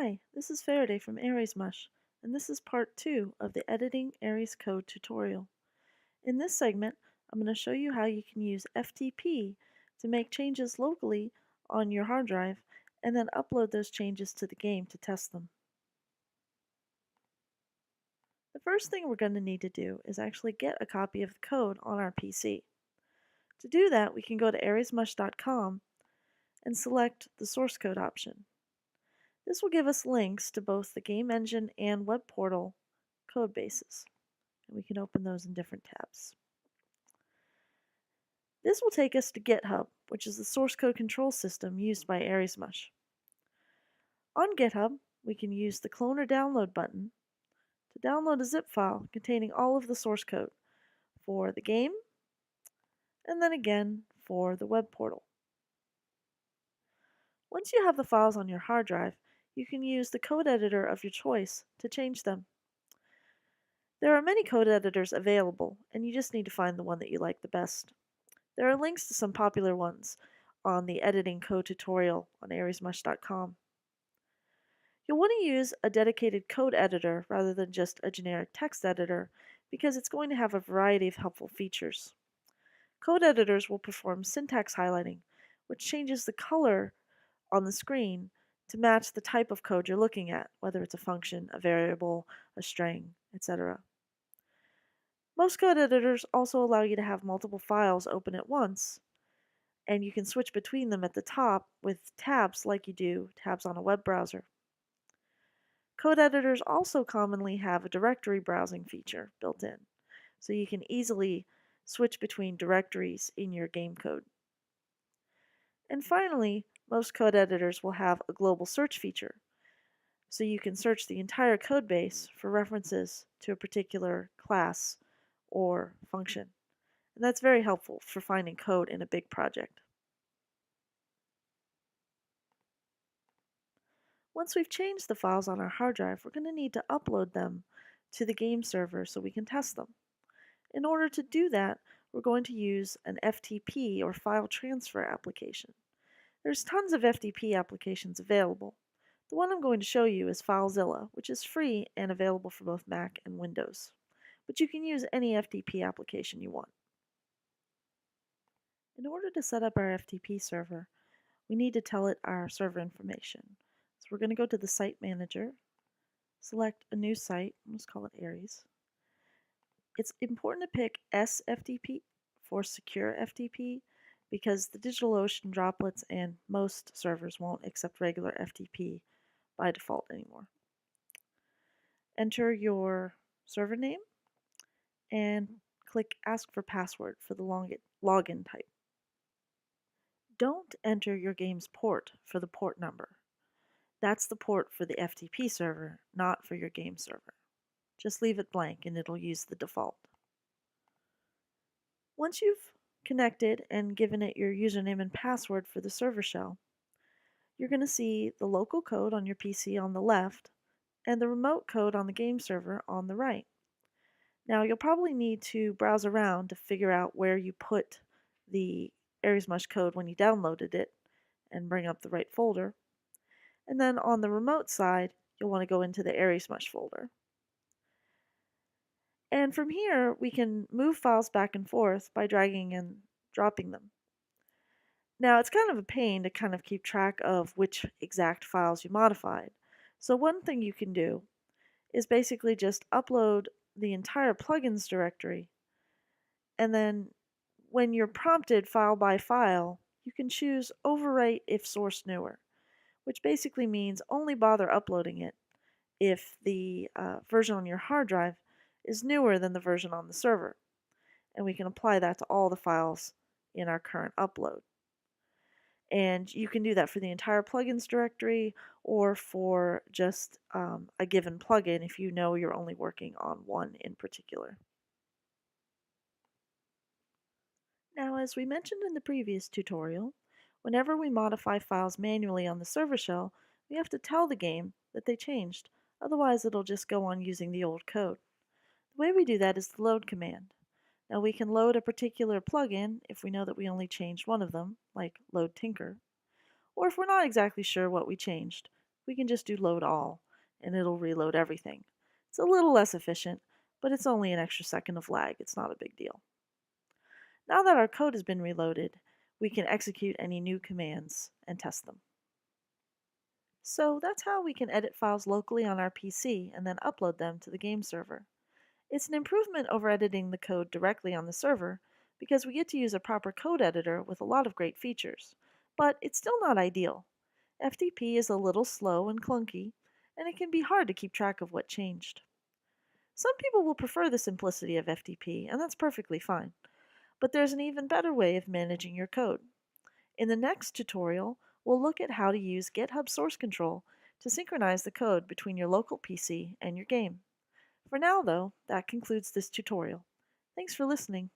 Hi, this is Faraday from Mush, and this is part 2 of the Editing Aries Code tutorial. In this segment, I'm going to show you how you can use FTP to make changes locally on your hard drive and then upload those changes to the game to test them. The first thing we're going to need to do is actually get a copy of the code on our PC. To do that, we can go to ariesmush.com and select the source code option. This will give us links to both the game engine and web portal code bases, and we can open those in different tabs. This will take us to GitHub, which is the source code control system used by Mush. On GitHub, we can use the clone or download button to download a zip file containing all of the source code for the game and then again for the web portal. Once you have the files on your hard drive, you can use the code editor of your choice to change them. There are many code editors available, and you just need to find the one that you like the best. There are links to some popular ones on the editing code tutorial on ariesmush.com. You'll want to use a dedicated code editor rather than just a generic text editor because it's going to have a variety of helpful features. Code editors will perform syntax highlighting, which changes the color on the screen to match the type of code you're looking at, whether it's a function, a variable, a string, etc. Most code editors also allow you to have multiple files open at once, and you can switch between them at the top with tabs like you do tabs on a web browser. Code editors also commonly have a directory browsing feature built in, so you can easily switch between directories in your game code. And finally, most code editors will have a global search feature, so you can search the entire code base for references to a particular class or function. And that's very helpful for finding code in a big project. Once we've changed the files on our hard drive, we're going to need to upload them to the game server so we can test them. In order to do that, we're going to use an FTP or file transfer application. There's tons of FTP applications available. The one I'm going to show you is FileZilla, which is free and available for both Mac and Windows. But you can use any FTP application you want. In order to set up our FTP server, we need to tell it our server information. So we're going to go to the Site Manager, select a new site, let's call it Aries. It's important to pick SFTP for Secure FTP because the DigitalOcean droplets and most servers won't accept regular FTP by default anymore. Enter your server name and click Ask for Password for the login type. Don't enter your game's port for the port number. That's the port for the FTP server, not for your game server. Just leave it blank and it'll use the default. Once you've connected and given it your username and password for the server shell, you're going to see the local code on your PC on the left and the remote code on the game server on the right. Now you'll probably need to browse around to figure out where you put the Mush code when you downloaded it and bring up the right folder. And then on the remote side, you'll want to go into the Mush folder. And from here, we can move files back and forth by dragging and dropping them. Now, it's kind of a pain to kind of keep track of which exact files you modified. So one thing you can do is basically just upload the entire plugins directory, and then when you're prompted file by file, you can choose overwrite if source newer, which basically means only bother uploading it if the version on your hard drive is newer than the version on the server. And we can apply that to all the files in our current upload. And you can do that for the entire plugins directory or for just a given plugin if you know you're only working on one in particular. Now, as we mentioned in the previous tutorial, whenever we modify files manually on the server shell, we have to tell the game that they changed. Otherwise, it'll just go on using the old code. The way we do that is the load command. Now we can load a particular plugin if we know that we only changed one of them, like load tinker. Or if we're not exactly sure what we changed, we can just do load all, and it'll reload everything. It's a little less efficient, but it's only an extra second of lag. It's not a big deal. Now that our code has been reloaded, we can execute any new commands and test them. So that's how we can edit files locally on our PC and then upload them to the game server. It's an improvement over editing the code directly on the server because we get to use a proper code editor with a lot of great features. But it's still not ideal. FTP is a little slow and clunky, and it can be hard to keep track of what changed. Some people will prefer the simplicity of FTP, and that's perfectly fine. But there's an even better way of managing your code. In the next tutorial, we'll look at how to use GitHub source control to synchronize the code between your local PC and your game. For now, though, that concludes this tutorial. Thanks for listening.